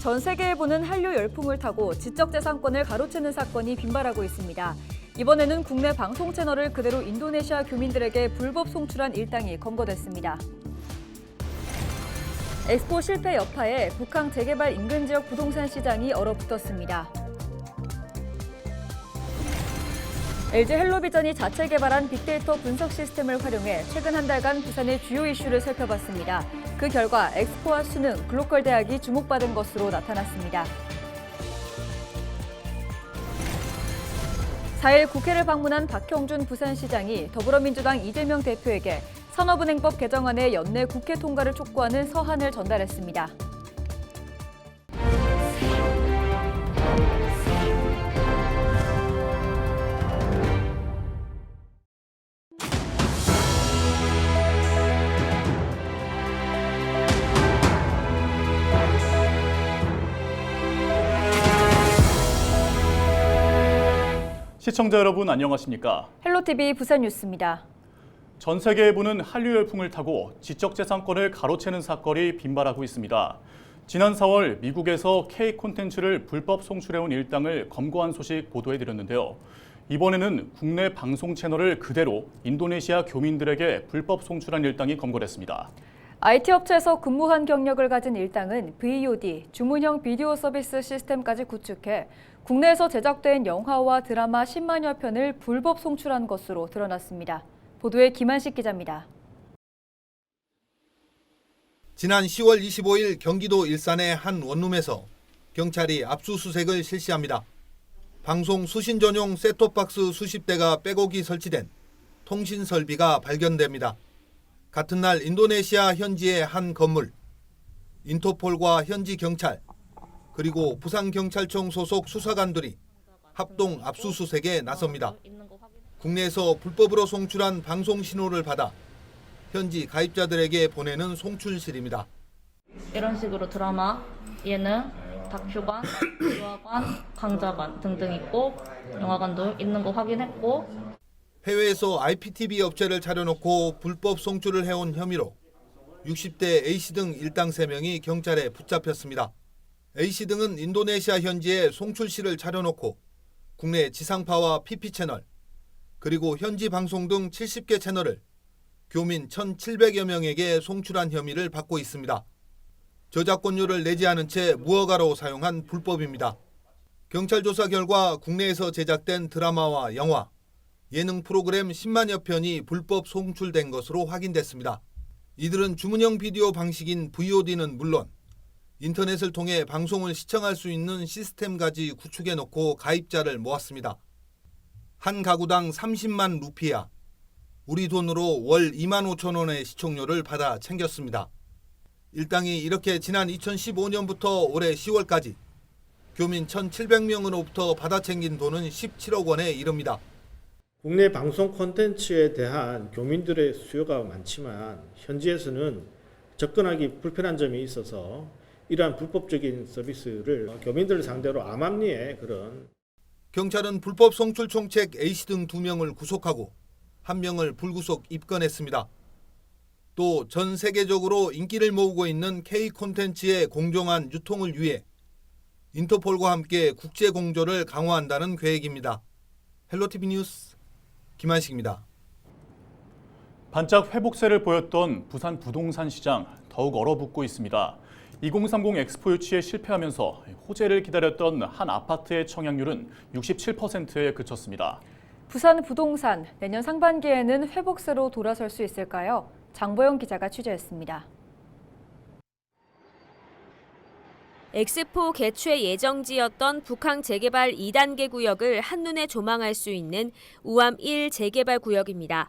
전 세계에 부는 한류 열풍을 타고 지적재산권을 가로채는 사건이 빈발하고 있습니다. 이번에는 국내 방송 채널을 그대로 인도네시아 교민들에게 불법 송출한 일당이 검거됐습니다. 엑스포 실패 여파에 북한 재개발 인근 지역 부동산 시장이 얼어붙었습니다. LG 헬로비전이 자체 개발한 빅데이터 분석 시스템을 활용해 최근 한 달간 부산의 주요 이슈를 살펴봤습니다. 그 결과 엑스포와 수능, 글로컬 대학이 주목받은 것으로 나타났습니다. 4일 국회를 방문한 박형준 부산시장이 더불어민주당 이재명 대표에게 산업은행법 개정안의 연내 국회 통과를 촉구하는 서한을 전달했습니다. 시청자 여러분 안녕하십니까? 헬로티비 부산 뉴스입니다. 전 세계에 부는 한류 열풍을 타고 지적재산권을 가로채는 사건이 빈발하고 있습니다. 지난 4월 미국에서 K 콘텐츠를 불법 송출해온 일당을 검거한 소식 보도해드렸는데요. 이번에는 국내 방송 채널을 그대로 인도네시아 교민들에게 불법 송출한 일당이 검거됐습니다. IT 업체에서 근무한 경력을 가진 일당은 VOD, 주문형 비디오 서비스 시스템까지 구축해 국내에서 제작된 영화와 드라마 10만여 편을 불법 송출한 것으로 드러났습니다. 보도에 김한식 기자입니다. 지난 10월 25일 경기도 일산의 한 원룸에서 경찰이 압수수색을 실시합니다. 방송 수신 전용 셋톱박스 수십 대가 빼곡히 설치된 통신 설비가 발견됩니다. 같은 날 인도네시아 현지의 한 건물, 인터폴과 현지 경찰, 그리고 부산경찰청 소속 수사관들이 합동 압수수색에 나섭니다. 국내에서 불법으로 송출한 방송 신호를 받아 현지 가입자들에게 보내는 송출실입니다. 이런 식으로 드라마, 예능, 다큐관, 유아관, 강좌관 등등 있고 영화관도 있는 거 확인했고 해외에서 IPTV 업체를 차려놓고 불법 송출을 해온 혐의로 60대 A씨 등 일당 3명이 경찰에 붙잡혔습니다. A씨 등은 인도네시아 현지에 송출실을 차려놓고 국내 지상파와 PP채널, 그리고 현지 방송 등 70개 채널을 교민 1,700여 명에게 송출한 혐의를 받고 있습니다. 저작권료를 내지 않은 채 무허가로 사용한 불법입니다. 경찰 조사 결과 국내에서 제작된 드라마와 영화, 예능 프로그램 10만여 편이 불법 송출된 것으로 확인됐습니다. 이들은 주문형 비디오 방식인 VOD는 물론 인터넷을 통해 방송을 시청할 수 있는 시스템까지 구축해놓고 가입자를 모았습니다. 한 가구당 30만 루피아, 우리 돈으로 월 2만 5천 원의 시청료를 받아 챙겼습니다. 일당이 이렇게 지난 2015년부터 올해 10월까지 교민 1,700명으로부터 받아 챙긴 돈은 17억 원에 이릅니다. 국내 방송 콘텐츠에 대한 교민들의 수요가 많지만 현지에서는 접근하기 불편한 점이 있어서 이러한 불법적인 서비스를 교민들을 상대로 암암리에 그런 경찰은 불법 송출 총책 A씨 등 2명을 구속하고 1명을 불구속 입건했습니다. 또 전 세계적으로 인기를 모으고 있는 K 콘텐츠의 공정한 유통을 위해 인터폴과 함께 국제 공조를 강화한다는 계획입니다. 헬로티비 뉴스 김한식입니다. 반짝 회복세를 보였던 부산 부동산 시장 더욱 얼어붙고 있습니다. 2030 엑스포 유치에 실패하면서 호재를 기다렸던 한 아파트의 청약률은 67%에 그쳤습니다. 부산 부동산 내년 상반기에는 회복세로 돌아설 수 있을까요? 장보영 기자가 취재했습니다. 엑스포 개최 예정지였던 북항 재개발 2단계 구역을 한눈에 조망할 수 있는 우암 1 재개발 구역입니다.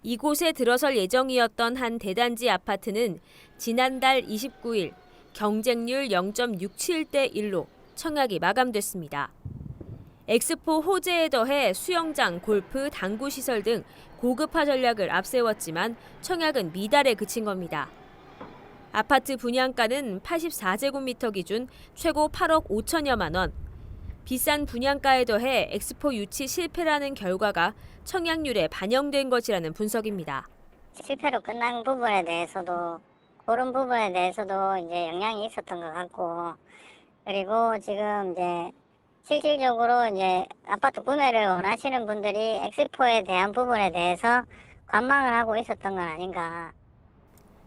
이곳에 들어설 예정이었던 한 대단지 아파트는 지난달 29일 경쟁률 0.67대 1로 청약이 마감됐습니다. 엑스포 호재에 더해 수영장, 골프, 당구 시설 등 고급화 전략을 앞세웠지만 청약은 미달에 그친 겁니다. 아파트 분양가는 84제곱미터 기준 최고 8억 5천여만 원. 비싼 분양가에 더해 엑스포 유치 실패라는 결과가 청약률에 반영된 것이라는 분석입니다. 실패로 끝난 부분에 대해서도 그런 부분에 대해서도 이제 영향이 있었던 것 같고 그리고 지금 이제 실질적으로 이제 아파트 구매를 원하시는 분들이 엑스포에 대한 부분에 대해서 관망을 하고 있었던 건 아닌가.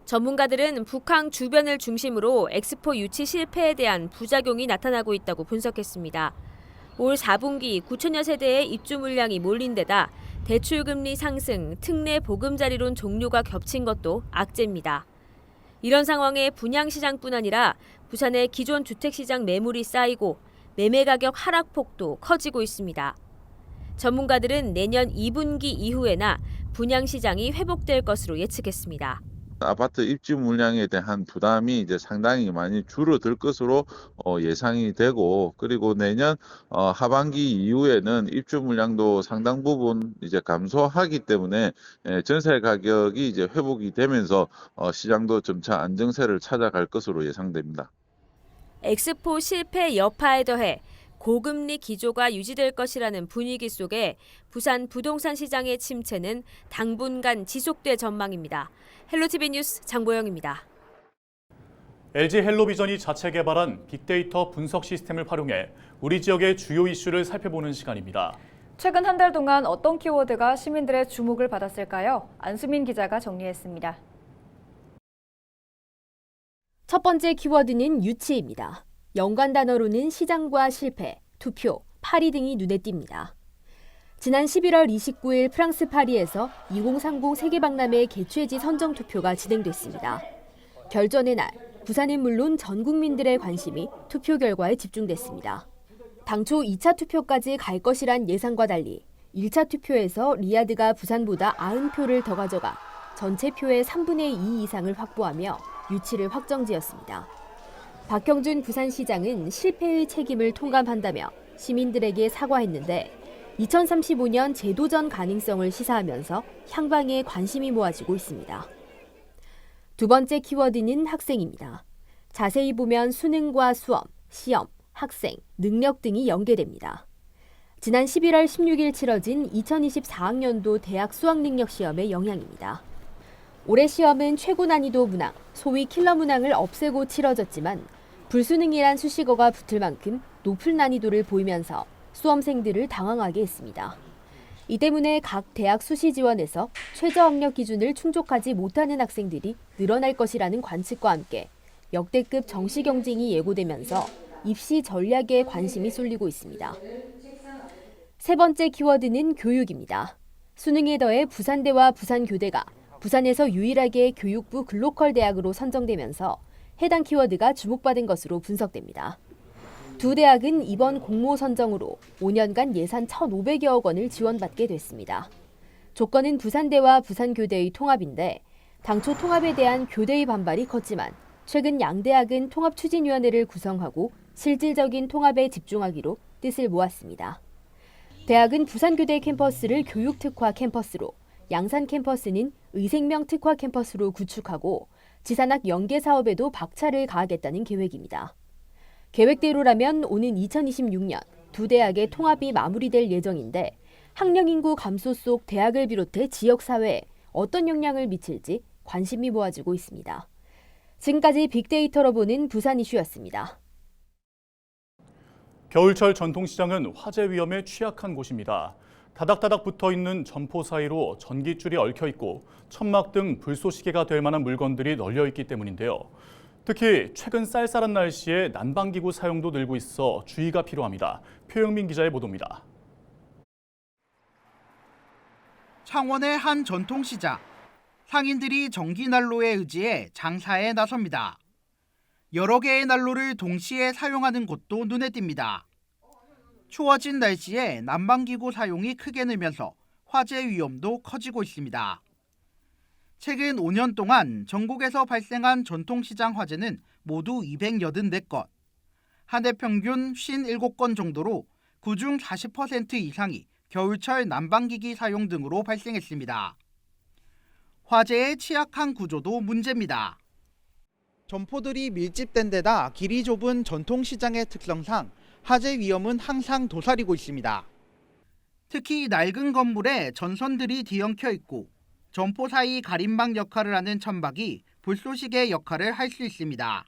전문가들은 북항 주변을 중심으로 엑스포 유치 실패에 대한 부작용이 나타나고 있다고 분석했습니다. 올 4분기 9천여 세대의 입주 물량이 몰린 데다 대출금리 상승, 특례 보금자리론 종료가 겹친 것도 악재입니다. 이런 상황에 분양시장뿐 아니라 부산의 기존 주택시장 매물이 쌓이고 매매 가격 하락폭도 커지고 있습니다. 전문가들은 내년 2분기 이후에나 분양시장이 회복될 것으로 예측했습니다. 아파트 입주 물량에 대한 부담이 이제 상당히 많이 줄어들 것으로 예상이 되고, 그리고 내년 하반기 이후에는 입주 물량도 상당 부분 이제 감소하기 때문에 전세 가격이 이제 회복이 되면서 시장도 점차 안정세를 찾아갈 것으로 예상됩니다. 엑스포 실패 여파에 더해 고금리 기조가 유지될 것이라는 분위기 속에 부산 부동산 시장의 침체는 당분간 지속될 전망입니다. 헬로티비 뉴스 장보영입니다. LG 헬로비전이 자체 개발한 빅데이터 분석 시스템을 활용해 우리 지역의 주요 이슈를 살펴보는 시간입니다. 최근 한 달 동안 어떤 키워드가 시민들의 주목을 받았을까요? 안수민 기자가 정리했습니다. 첫 번째 키워드는 유치입니다. 연관 단어로는 시장과 실패, 투표, 파리 등이 눈에 띕니다. 지난 11월 29일 프랑스 파리에서 2030 세계박람회 개최지 선정 투표가 진행됐습니다. 결전의 날, 부산은 물론 전 국민들의 관심이 투표 결과에 집중됐습니다. 당초 2차 투표까지 갈 것이란 예상과 달리 1차 투표에서 리아드가 부산보다 90표를 더 가져가 전체 표의 3분의 2 이상을 확보하며 유치를 확정지었습니다. 박형준 부산시장은 실패의 책임을 통감한다며 시민들에게 사과했는데 2035년 재도전 가능성을 시사하면서 향방에 관심이 모아지고 있습니다. 두 번째 키워드는 학생입니다. 자세히 보면 수능과 수험, 시험, 학생, 능력 등이 연계됩니다. 지난 11월 16일 치러진 2024학년도 대학 수학능력시험의 영향입니다. 올해 시험은 최고 난이도 문항, 소위 킬러 문항을 없애고 치러졌지만 불수능이란 수식어가 붙을 만큼 높은 난이도를 보이면서 수험생들을 당황하게 했습니다. 이 때문에 각 대학 수시 지원에서 최저 학력 기준을 충족하지 못하는 학생들이 늘어날 것이라는 관측과 함께 역대급 정시 경쟁이 예고되면서 입시 전략에 관심이 쏠리고 있습니다. 세 번째 키워드는 교육입니다. 수능에 더해 부산대와 부산교대가 부산에서 유일하게 교육부 글로컬 대학으로 선정되면서 해당 키워드가 주목받은 것으로 분석됩니다. 두 대학은 이번 공모 선정으로 5년간 예산 1,500여억 원을 지원받게 됐습니다. 조건은 부산대와 부산교대의 통합인데 당초 통합에 대한 교대의 반발이 컸지만 최근 양대학은 통합추진위원회를 구성하고 실질적인 통합에 집중하기로 뜻을 모았습니다. 대학은 부산교대 캠퍼스를 교육특화 캠퍼스로, 양산 캠퍼스는 의생명 특화 캠퍼스로 구축하고 지산학 연계 사업에도 박차를 가하겠다는 계획입니다. 계획대로라면 오는 2026년 두 대학의 통합이 마무리될 예정인데 학령 인구 감소 속 대학을 비롯해 지역사회에 어떤 영향을 미칠지 관심이 모아지고 있습니다. 지금까지 빅데이터로 보는 부산 이슈였습니다. 겨울철 전통시장은 화재 위험에 취약한 곳입니다. 다닥다닥 붙어있는 점포 사이로 전깃줄이 얽혀있고 천막 등 불쏘시개가 될 만한 물건들이 널려있기 때문인데요. 특히 최근 쌀쌀한 날씨에 난방기구 사용도 늘고 있어 주의가 필요합니다. 표영민 기자의 보도입니다. 창원의 한 전통시장. 상인들이 전기난로에 의지해 장사에 나섭니다. 여러 개의 난로를 동시에 사용하는 곳도 눈에 띕니다. 추워진 날씨에 난방기구 사용이 크게 늘면서 화재 위험도 커지고 있습니다. 최근 5년 동안 전국에서 발생한 전통시장 화재는 모두 284건, 한 해 평균 57건 정도로 그중 40% 이상이 겨울철 난방기기 사용 등으로 발생했습니다. 화재에 취약한 구조도 문제입니다. 점포들이 밀집된 데다 길이 좁은 전통시장의 특성상 화재 위험은 항상 도사리고 있습니다. 특히 낡은 건물에 전선들이 뒤엉켜 있고 점포 사이 가림막 역할을 하는 천막이 불쏘시개 역할을 할 수 있습니다.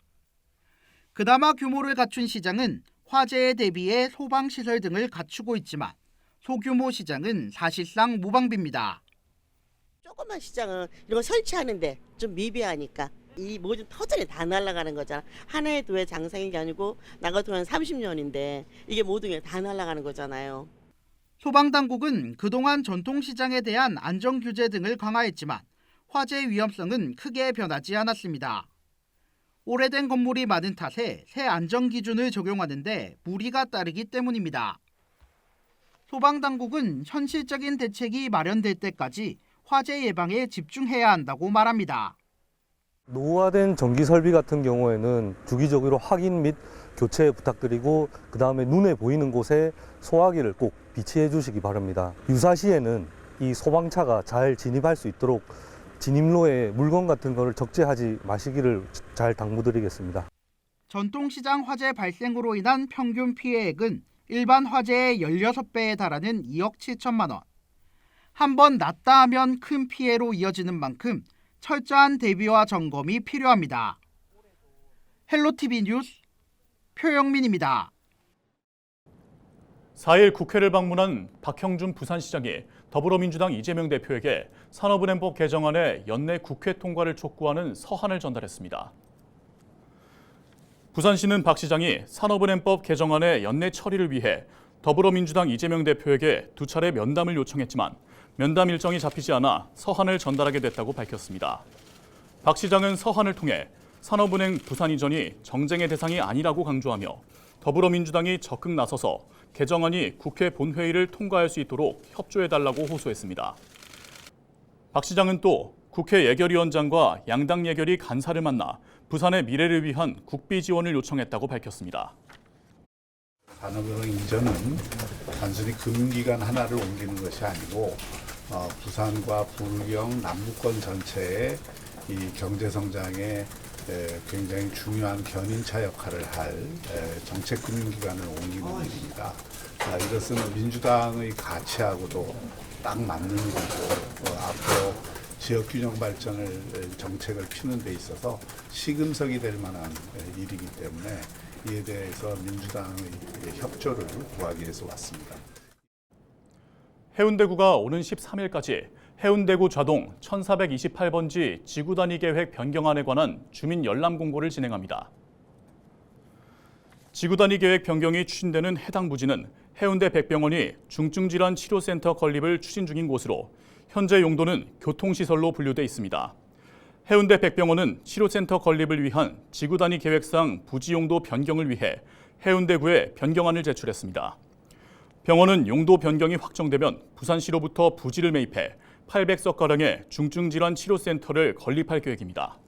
그나마 규모를 갖춘 시장은 화재에 대비해 소방시설 등을 갖추고 있지만 소규모 시장은 사실상 무방비입니다. 조그만 시장은 이런 거 설치하는데 좀 미비하니까 이 모든 터전이 다 날아가는 거잖아. 하나에 두 해 장사인 게 아니고 나 같으면 30년인데 이게 모든 게 다 날아가는 거잖아요. 소방당국은 그동안 전통시장에 대한 안전규제 등을 강화했지만 화재 위험성은 크게 변하지 않았습니다. 오래된 건물이 많은 탓에 새 안전기준을 적용하는데 무리가 따르기 때문입니다. 소방당국은 현실적인 대책이 마련될 때까지 화재 예방에 집중해야 한다고 말합니다. 노후화된 전기 설비 같은 경우에는 주기적으로 확인 및 교체 부탁드리고 그다음에 눈에 보이는 곳에 소화기를 꼭 비치해 주시기 바랍니다. 유사시에는 이 소방차가 잘 진입할 수 있도록 진입로에 물건 같은 거를 적재하지 마시기를 잘 당부드리겠습니다. 전통시장 화재 발생으로 인한 평균 피해액은 일반 화재의 16배에 달하는 2억 7천만 원. 한번 났다 하면 큰 피해로 이어지는 만큼 철저한 대비와 점검이 필요합니다. 헬로티비 뉴스 표영민입니다. 4일 국회를 방문한 박형준 부산시장이 더불어민주당 이재명 대표에게 산업은행법 개정안의 연내 국회 통과를 촉구하는 서한을 전달했습니다. 부산시는 박 시장이 산업은행법 개정안의 연내 처리를 위해 더불어민주당 이재명 대표에게 2차례 면담을 요청했지만 면담 일정이 잡히지 않아 서한을 전달하게 됐다고 밝혔습니다. 박 시장은 서한을 통해 산업은행 부산 이전이 정쟁의 대상이 아니라고 강조하며 더불어민주당이 적극 나서서 개정안이 국회 본회의를 통과할 수 있도록 협조해달라고 호소했습니다. 박 시장은 또 국회 예결위원장과 양당 예결위 간사를 만나 부산의 미래를 위한 국비 지원을 요청했다고 밝혔습니다. 산업은행 이전은 단순히 금융기관 하나를 옮기는 것이 아니고 부산과 부경 남부권 전체의 이 경제성장에 굉장히 중요한 견인차 역할을 할 정책금융기관을 옮기는 일입니다. 이것은 민주당의 가치하고도 딱 맞는 거고 앞으로 지역균형 발전을 정책을 피는 데 있어서 시금석이 될 만한 일이기 때문에 이에 대해서 민주당의 협조를 구하기 위해서 왔습니다. 해운대구가 오는 13일까지 해운대구 좌동 1428번지 지구단위 계획 변경안에 관한 주민 열람 공고를 진행합니다. 지구단위 계획 변경이 추진되는 해당 부지는 해운대 백병원이 중증질환 치료센터 건립을 추진 중인 곳으로 현재 용도는 교통시설로 분류돼 있습니다. 해운대 백병원은 치료센터 건립을 위한 지구단위 계획상 부지 용도 변경을 위해 해운대구에 변경안을 제출했습니다. 병원은 용도 변경이 확정되면 부산시로부터 부지를 매입해 800석가량의 중증질환 치료센터를 건립할 계획입니다.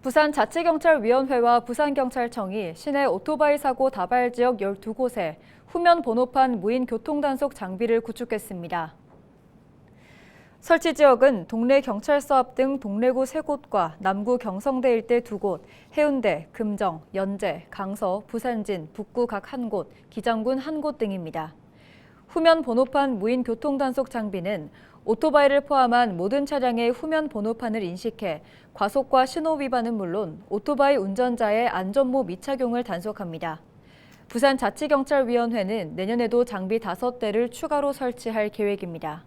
부산자치경찰위원회와 부산경찰청이 시내 오토바이 사고 다발 지역 12곳에 후면 번호판 무인 교통단속 장비를 구축했습니다. 설치 지역은 동래 경찰서 앞 등 동래구 3곳과 남구 경성대 일대 2곳, 해운대, 금정, 연제, 강서, 부산진, 북구 각 1곳, 기장군 1곳 등입니다. 후면 번호판 무인 교통단속 장비는 오토바이를 포함한 모든 차량의 후면 번호판을 인식해 과속과 신호 위반은 물론 오토바이 운전자의 안전모 미착용을 단속합니다. 부산자치경찰위원회는 내년에도 장비 5대를 추가로 설치할 계획입니다.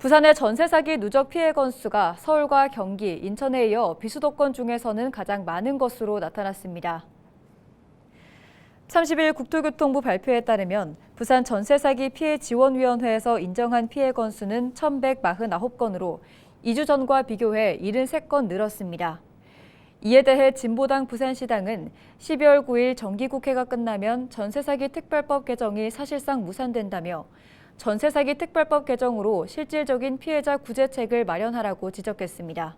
부산의 전세 사기 누적 피해 건수가 서울과 경기, 인천에 이어 비수도권 중에서는 가장 많은 것으로 나타났습니다. 30일 국토교통부 발표에 따르면 부산 전세사기 피해지원위원회에서 인정한 피해 건수는 1,149건으로 2주 전과 비교해 73건 늘었습니다. 이에 대해 진보당 부산시당은 12월 9일 정기국회가 끝나면 전세사기 특별법 개정이 사실상 무산된다며 전세사기 특별법 개정으로 실질적인 피해자 구제책을 마련하라고 지적했습니다.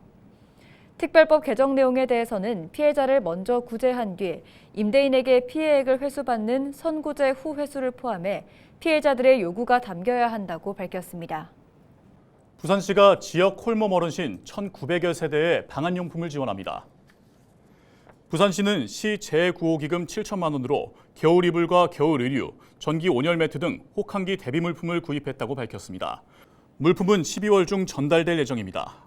특별법 개정 내용에 대해서는 피해자를 먼저 구제한 뒤 임대인에게 피해액을 회수받는 선구제 후 회수를 포함해 피해자들의 요구가 담겨야 한다고 밝혔습니다. 부산시가 지역 홀몸 어르신 1,900여 세대에 방한용품을 지원합니다. 부산시는 시 재구호기금 7천만 원으로 겨울 이불과 겨울 의류, 전기 온열 매트 등 혹한기 대비 물품을 구입했다고 밝혔습니다. 물품은 12월 중 전달될 예정입니다.